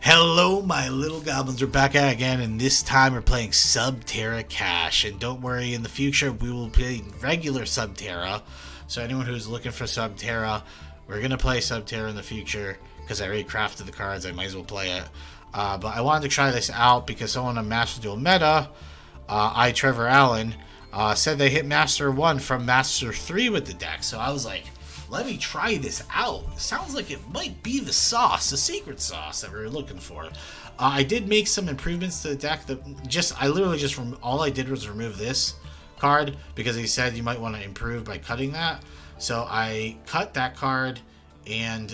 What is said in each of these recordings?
Hello, my little goblins. We're back at it again, and this time we're playing Subterror Kashtira. And don't worry, in the future we will play regular Subterror. So anyone who's looking for Subterror, we're gonna play Subterror in the future because I already crafted the cards. I might as well play it. But I wanted to try this out because someone on Master Duel Meta, Trevor Allen, said they hit Master 1 from Master 3 with the deck. So I was like, let me try this out. It sounds like it might be the sauce, the secret sauce that we were looking for. I did make some improvements to the deck. I literally just all I did was remove this card because he said you might want to improve by cutting that. So I cut that card, and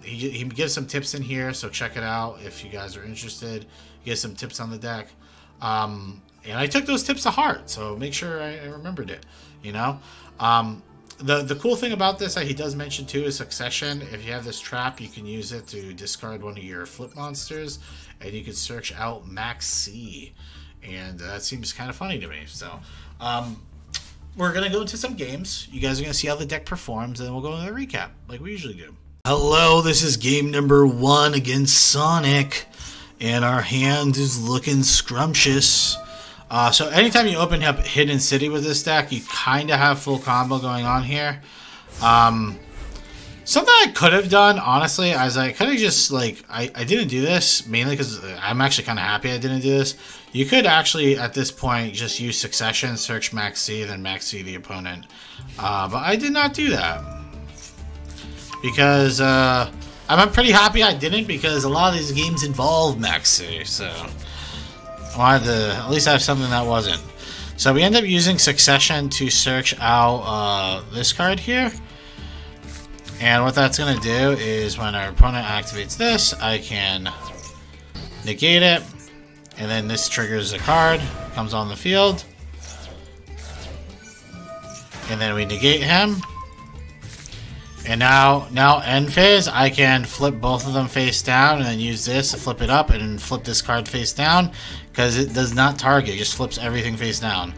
he gives some tips in here. So check it out if you guys are interested. He gives some tips on the deck, and I took those tips to heart. So make sure I remembered it. You know. The cool thing about this that he does mention too is succession. If you have this trap, you can use it to discard one of your flip monsters, and you can search out Max C, and that seems kind of funny to me. So we're gonna go into some games. You guys are gonna see how the deck performs, and then we'll go into a recap like we usually do. Hello, this is game number 1 against Sonic, and our hand is looking scrumptious. So anytime you open up Hidden City with this deck, you kind of have full combo going on here. Something I could have done, honestly, is I could have just, like, I didn't do this, mainly because I'm actually kind of happy I didn't do this. You could actually, at this point, just use Succession, search Max C, then Max C the opponent. But I did not do that. Because, I'm pretty happy I didn't, because a lot of these games involve Max C, so I wanted to at least have something that wasn't. So we end up using Succession to search out this card here. And what that's going to do is when our opponent activates this, I can negate it. And then this triggers a card, comes on the field. And then we negate him. And now end phase, I can flip both of them face down and then use this to flip it up and then flip this card face down because it does not target, it just flips everything face down.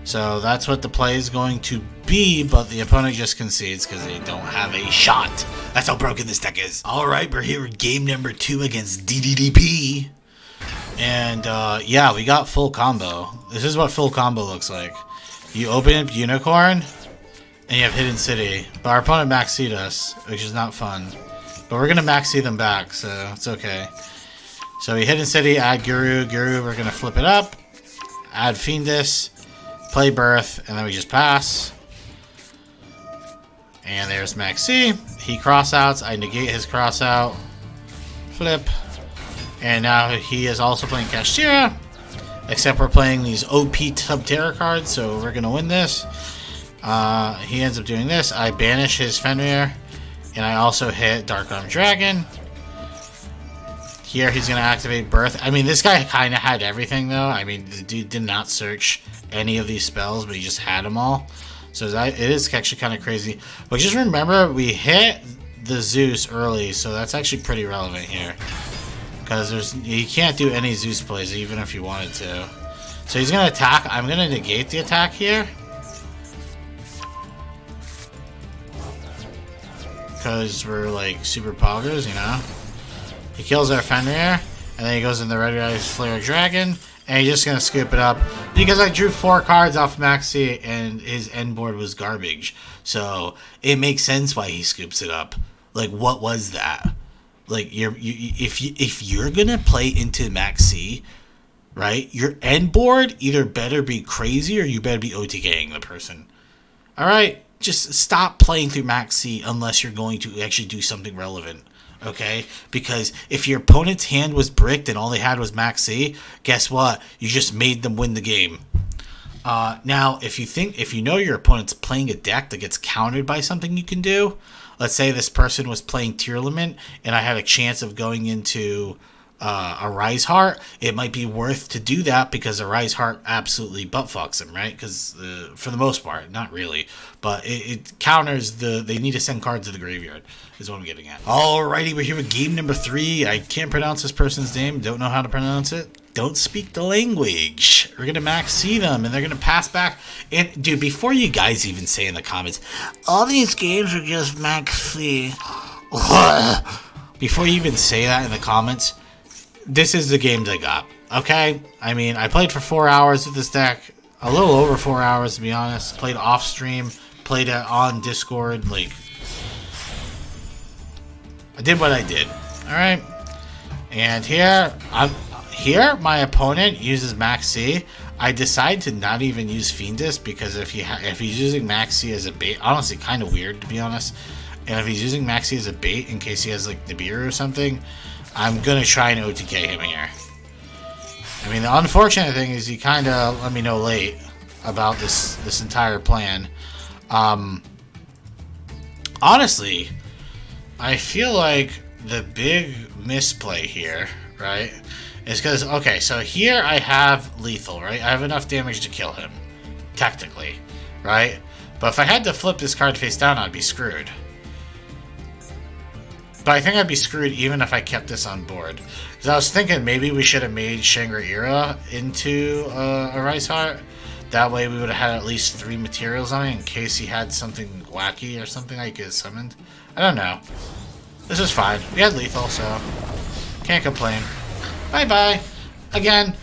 So that's what the play is going to be, but the opponent just concedes because they don't have a shot. That's how broken this deck is. Alright, we're here with game number 2 against DDDP. And yeah, we got full combo. This is what full combo looks like. You open up Unicorn, and you have Hidden City, but our opponent Max C'd us, which is not fun. But we're gonna Max C them back, so it's okay. So we Hidden City, add Guru, we're gonna flip it up, add Fiendus, play Birth, and then we just pass. And there's Max C. He cross-outs, I negate his cross-out, flip, and now he is also playing Kashtira, except we're playing these OP Subterror cards, so we're gonna win this. He ends up doing this. I banish his Fenrir, and I also hit Dark Arm Dragon. Here he's going to activate Birth. I mean, this guy kind of had everything, though. I mean, the dude did not search any of these spells, but he just had them all. So it is actually kind of crazy. But just remember, we hit the Zeus early, so that's actually pretty relevant here. Because you can't do any Zeus plays, even if you wanted to. So he's going to attack. I'm going to negate the attack here. Because we're like super poggers, you know. He kills our Fenrir, and then he goes in the Red Eyes Flare Dragon, and he's just gonna scoop it up because I drew 4 cards off Max C, and his end board was garbage. So it makes sense why he scoops it up. Like, what was that? Like, if you're gonna play into Max C, right? Your end board either better be crazy or you better be OTKing the person. All right. Just stop playing through Max C unless you're going to actually do something relevant, okay? Because if your opponent's hand was bricked and all they had was Max C, guess what? You just made them win the game. Now, if you know your opponent's playing a deck that gets countered by something you can do, let's say this person was playing Tearlament and I had a chance of going into a Rise Heart, it might be worth to do that because a Rise Heart absolutely butt fucks him, right? Because for the most part, not really, but it counters they need to send cards to the graveyard, is what I'm getting at. Alrighty, we're here with game number 3. I can't pronounce this person's name, don't know how to pronounce it. Don't speak the language. We're gonna Max C them, and they're gonna pass back. And dude, before you guys even say in the comments, all these games are just Max C. Before you even say that in the comments, this is the games I got. Okay? I mean, I played for 4 hours with this deck. A little over 4 hours, to be honest. Played off stream. Played it on Discord. Like, I did what I did. Alright? And here, my opponent uses Max C. I decide to not even use Fiendus because if he's using Max C as a bait, honestly, kind of weird, to be honest. And if he's using Max C as a bait in case he has, like, Nibiru or something, I'm going to try and OTK him here. I mean, the unfortunate thing is he kind of let me know late about this entire plan. Honestly, I feel like the big misplay here, right, is because, okay, so here I have lethal, right? I have enough damage to kill him, technically, right? But if I had to flip this card face down, I'd be screwed. But I think I'd be screwed even if I kept this on board. Because I was thinking maybe we should have made Shangri-Ira into a Rice Heart. That way we would have had at least 3 materials on it in case he had something wacky or something I could have summoned. I don't know. This is fine. We had lethal, so can't complain. Bye-bye. Again,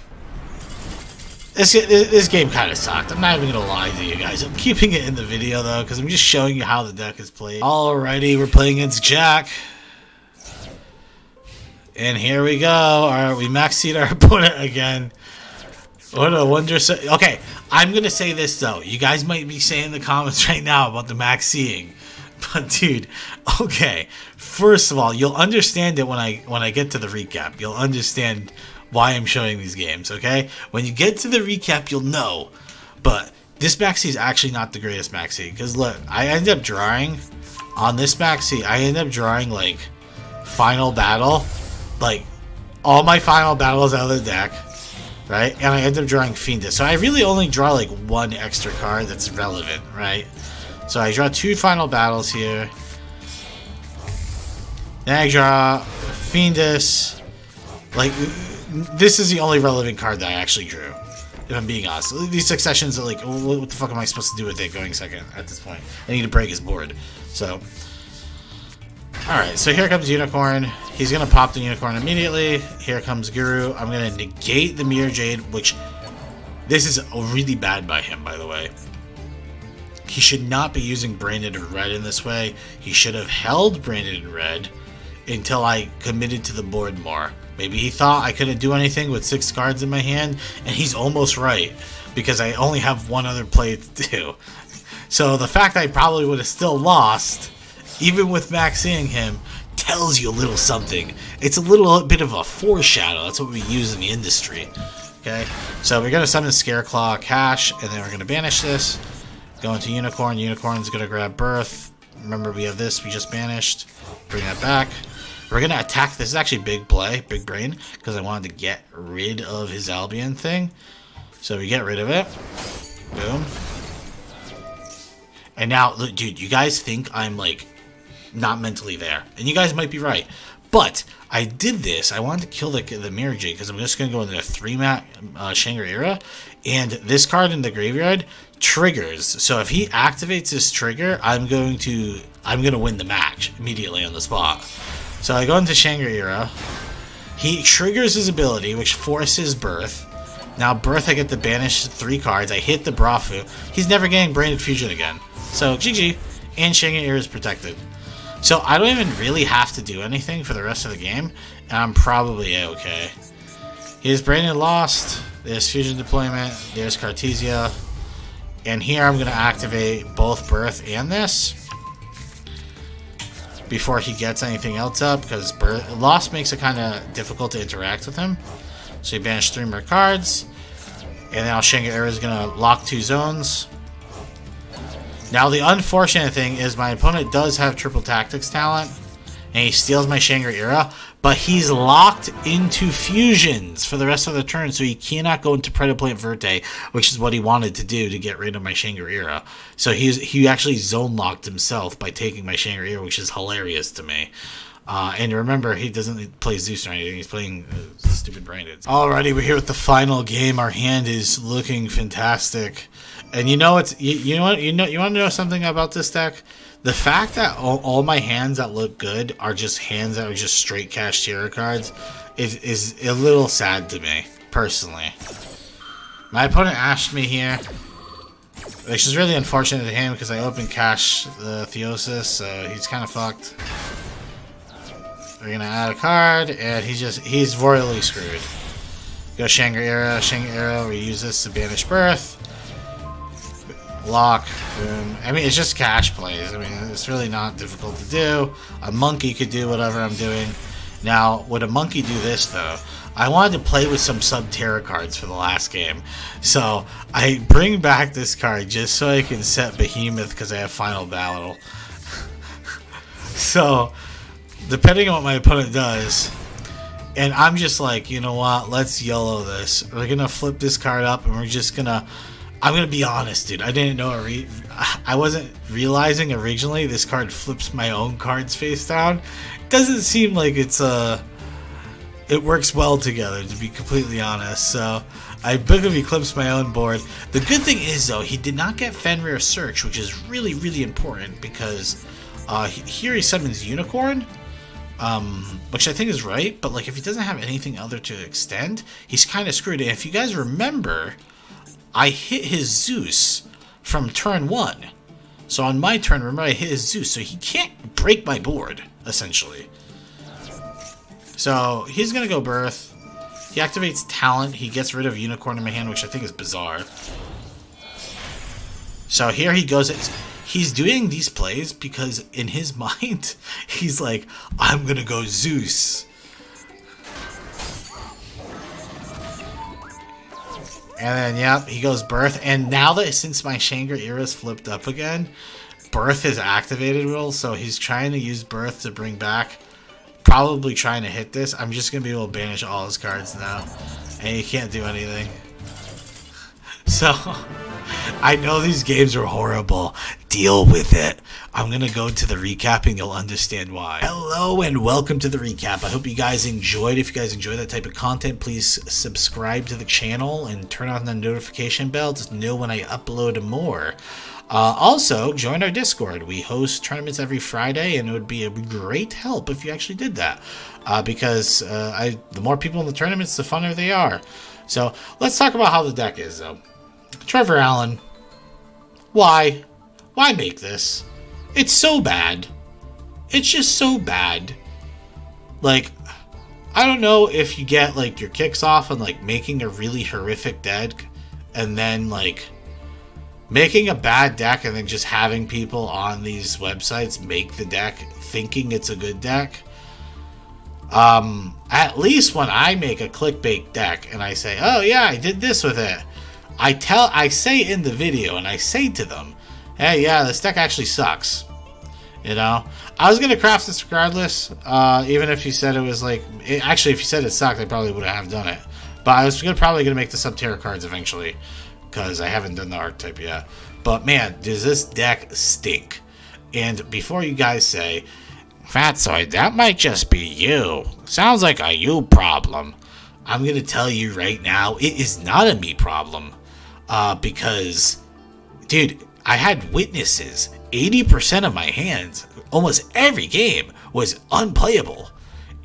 this game kind of sucked. I'm not even going to lie to you guys. I'm keeping it in the video, though, because I'm just showing you how the deck is played. Alrighty, we're playing against Jack. And here we go. Alright, we max-seed our opponent again. What a wondrous... Okay, I'm going to say this, though. You guys might be saying in the comments right now about the max-seeing. But, dude, okay. First of all, you'll understand it when I get to the recap. You'll understand why I'm showing these games, okay? When you get to the recap, you'll know. But this maxi is actually not the greatest maxi. Because, look, I end up drawing... On this maxi, I end up drawing, like, Final Battle. Like, all my Final Battles out of the deck. Right? And I end up drawing Fiendus. So I really only draw, like, 1 extra card that's relevant, right? So I draw 2 Final Battles here. Then I draw Fiendus. Like, this is the only relevant card that I actually drew. If I'm being honest. These successions are like, what the fuck am I supposed to do with it going second at this point? I need to break his board. So, alright, so here comes Unicorn. He's going to pop the Unicorn immediately. Here comes Guru. I'm going to negate the Mirror Jade, which, this is really bad by him, by the way. He should not be using Branded in Red in this way. He should have held Branded in Red until I committed to the board more. Maybe he thought I couldn't do anything with 6 cards in my hand, and he's almost right, because I only have 1 other play to do. So the fact that I probably would have still lost, even with maxing him, tells you a little something. It's a little bit of a foreshadow. That's what we use in the industry. Okay, so we're going to summon Scareclaw Cash, and then we're going to banish this. Go into Unicorn. Unicorn's going to grab Birth. Remember, we have this we just banished. Bring that back. We're going to attack. This is actually big play, big brain, because I wanted to get rid of his Albion thing. So we get rid of it. Boom. And now, look, dude, you guys think I'm, like, not mentally there. And you guys might be right. But I did this. I wanted to kill the Mirror Jade because I'm just going to go into a 3-mat Shangri-Ira. And this card in the graveyard triggers. So if he activates this trigger, I'm going to win the match immediately on the spot. So I go into Shangri-Ira. He triggers his ability, which forces Birth. Now Birth, I get to banish 3 cards. I hit the Brafu. He's never getting Branded Fusion again. So GG. And Shangri-Ira is protected. So I don't even really have to do anything for the rest of the game, and I'm probably okay. Here's Brandon Lost, there's Fusion Deployment, there's Cartesia, and here I'm going to activate both Birth and this before he gets anything else up, because Lost makes it kind of difficult to interact with him. So you banish 3 more cards, and now Shangri-Ira is going to lock 2 zones. Now, the unfortunate thing is my opponent does have triple tactics talent, and he steals my Shangri-Ira, but he's locked into fusions for the rest of the turn, so he cannot go into Predaplant Verte, which is what he wanted to do to get rid of my Shangri-Ira. So he actually zone locked himself by taking my Shangri-Ira, which is hilarious to me. And remember, he doesn't play Zeus or anything. He's playing stupid Branded. Alrighty, we're here with the final game. Our hand is looking fantastic. And you know it's you want to know something about this deck? The fact that all my hands that look good are just hands that are just straight Kashtira cards is a little sad to me, personally. My opponent ashed me here, which is really unfortunate to him because I opened cash the Theosis, so he's kind of fucked. We're gonna add a card, and he's royally screwed. Go Shangri-La, we use this to banish Birth. Lock, boom. I mean, it's just cash plays. I mean, it's really not difficult to do. A monkey could do whatever I'm doing. Now, would a monkey do this, though? I wanted to play with some Subterror cards for the last game. So, I bring back this card just so I can set Behemoth because I have Final Battle. So, depending on what my opponent does, and I'm just like, you know what, let's YOLO this. We're going to flip this card up, and we're just going to... I'm going to be honest, dude. I didn't know I wasn't realizing originally this card flips my own cards face down. It doesn't seem like it works well together, to be completely honest. So I Book Eclipse my own board. The good thing is, though, he did not get Fenrir Search, which is really, really important because here he summons Unicorn, which I think is right. But like, if he doesn't have anything other to extend, he's kind of screwed. And if you guys remember, I hit his Zeus from turn 1. So on my turn, remember, I hit his Zeus, so he can't break my board, essentially. So he's going to go Birth. He activates Talent. He gets rid of Unicorn in my hand, which I think is bizarre. So here he goes. He's doing these plays because in his mind, he's like, I'm going to go Zeus. And then, yep, he goes Birth. And now that since my Shangri-La's flipped up again, Birth is activated, so he's trying to use Birth to bring back, probably trying to hit this. I'm just going to be able to banish all his cards now. And he can't do anything. So, I know these games are horrible. Deal with it. I'm going to go to the recap and you'll understand why. Hello and welcome to the recap. I hope you guys enjoyed. If you guys enjoy that type of content, please subscribe to the channel and turn on the notification bell to know when I upload more. Also, join our Discord. We host tournaments every Friday, and it would be a great help if you actually did that. Because the more people in the tournaments, the funner they are. So, let's talk about how the deck is, though. Trevor Allen, why? Why make this? It's so bad. It's just so bad. Like, I don't know if you get, like, your kicks off on, like, making a really horrific deck, and then, like, making a bad deck and then just having people on these websites make the deck thinking it's a good deck. At least when I make a clickbait deck and I say, oh yeah, I did this with it, I say in the video and I say to them, hey, yeah, this deck actually sucks. You know, I was gonna craft this regardless, even if you said it was like, actually, if you said it sucked, I probably would have done it. But I was probably gonna make the Subterror cards eventually, because I haven't done the archetype yet. But man, does this deck stink? And before you guys say, Fatsoid, that might just be you. Sounds like a you problem. I'm gonna tell you right now, it is not a me problem. Because, dude, I had witnesses. 80% of my hands, almost every game, was unplayable.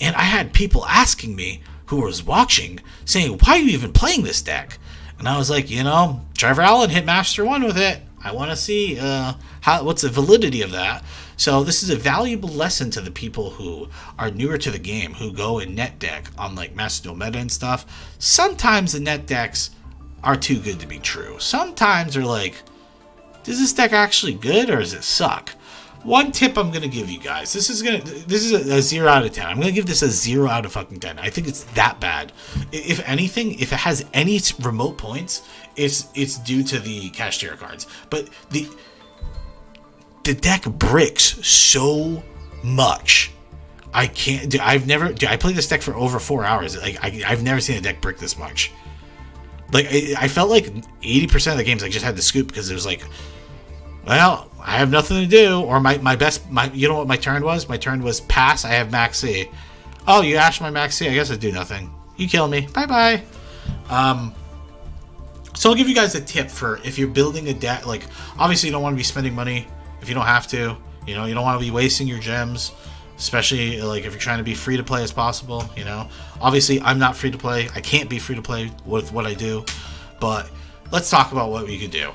And I had people asking me, who was watching, saying, why are you even playing this deck? And I was like, you know, Trevor Allen hit Master 1 with it. I want to see what's the validity of that. So this is a valuable lesson to the people who are newer to the game, who go in net deck on like Master Duel meta and stuff. Sometimes the net decks are too good to be true. Sometimes they're like, is this deck actually good or does it suck? One tip I'm gonna give you guys. This is a 0 out of 10. I'm gonna give this a 0 out of fucking 10. I think it's that bad. If anything, if it has any remote points, it's due to the Kashtira cards. But the deck bricks so much. I can't. Dude, I played this deck for over 4 hours. Like I've never seen a deck brick this much. Like I felt like 80% of the games I just had to scoop because it was like, well, I have nothing to do, or my you know what my turn was? My turn was pass. I have Max C. Oh, you ashed my Max C. I guess I do nothing. You kill me. Bye bye. So I'll give you guys a tip for if you're building a deck. Like obviously you don't want to be spending money if you don't have to. You know, you don't want to be wasting your gems. especially like if you're trying to be free to play as possible. You know, obviously I'm not free to play. I can't be free to play with what I do, but let's talk about what we can do.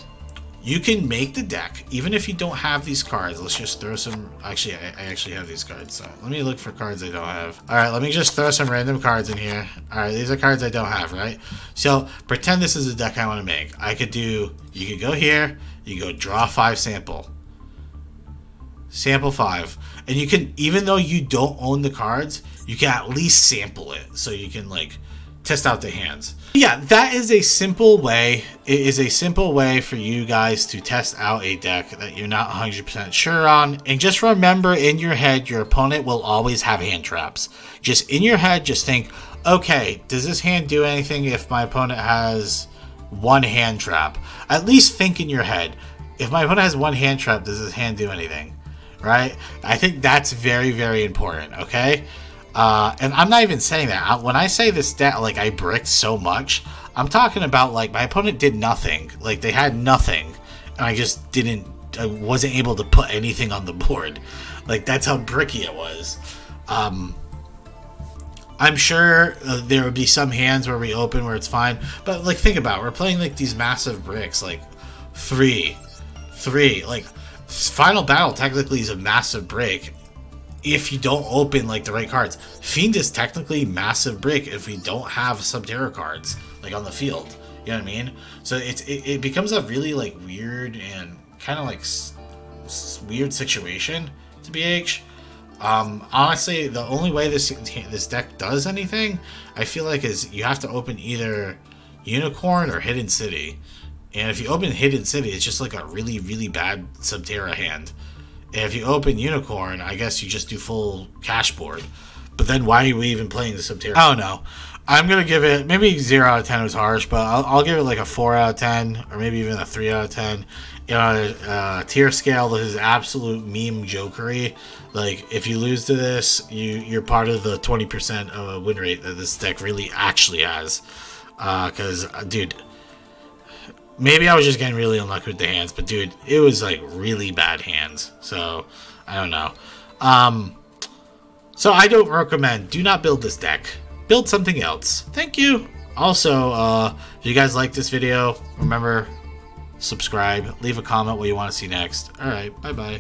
You can make the deck even if you don't have these cards. Let's just throw some. Actually, I actually have these cards, so let me look for cards I don't have. All right, let me just throw some random cards in here. All right, these are cards I don't have, right? So pretend this is a deck I want to make. I could do. You could go here. You go draw 5 sample. Sample 5, and you can, even though you don't own the cards, you can at least sample it so you can like test out the hands. Yeah, that is a simple way. It is a simple way for you guys to test out a deck that you're not 100% sure on. And just remember, in your head, your opponent will always have hand traps. Just in your head, just think, okay, does this hand do anything if my opponent has 1 hand trap? At least think in your head, if my opponent has 1 hand trap, does this hand do anything? Right? I think that's very, very important, okay? And I'm not even saying that. When I say this deck, like, I bricked so much, I'm talking about, like, my opponent did nothing. Like, they had nothing, and I wasn't able to put anything on the board. Like, that's how bricky it was. I'm sure there would be some hands where we open where it's fine, but, like, think about it. We're playing, like, these massive bricks, like, 3, like, Final Battle technically is a massive break if you don't open like the right cards. Fiend is technically massive break if we don't have Subterror cards like on the field. You know what I mean? So it becomes a really like weird and kind of like weird situation to BH. Honestly, the only way this deck does anything, I feel like, is you have to open either Unicorn or Hidden City. And if you open Hidden City, it's just like a really, really bad Subterra hand. And if you open Unicorn, I guess you just do full cash board. But then why are we even playing the Subterra? I don't know. I'm going to give it, maybe 0 out of 10 was harsh, but I'll give it like a 4 out of 10, or maybe even a 3 out of 10. You know, tier scale, this is absolute meme jokery. Like, if you lose to this, you're part of the 20% win rate that this deck really actually has. Because, dude, maybe I was just getting really unlucky with the hands, but dude, it was like really bad hands. So, I don't know. So I don't recommend, do not build this deck. Build something else. Thank you. Also, if you guys like this video, remember, subscribe, leave a comment what you want to see next. Alright, bye-bye.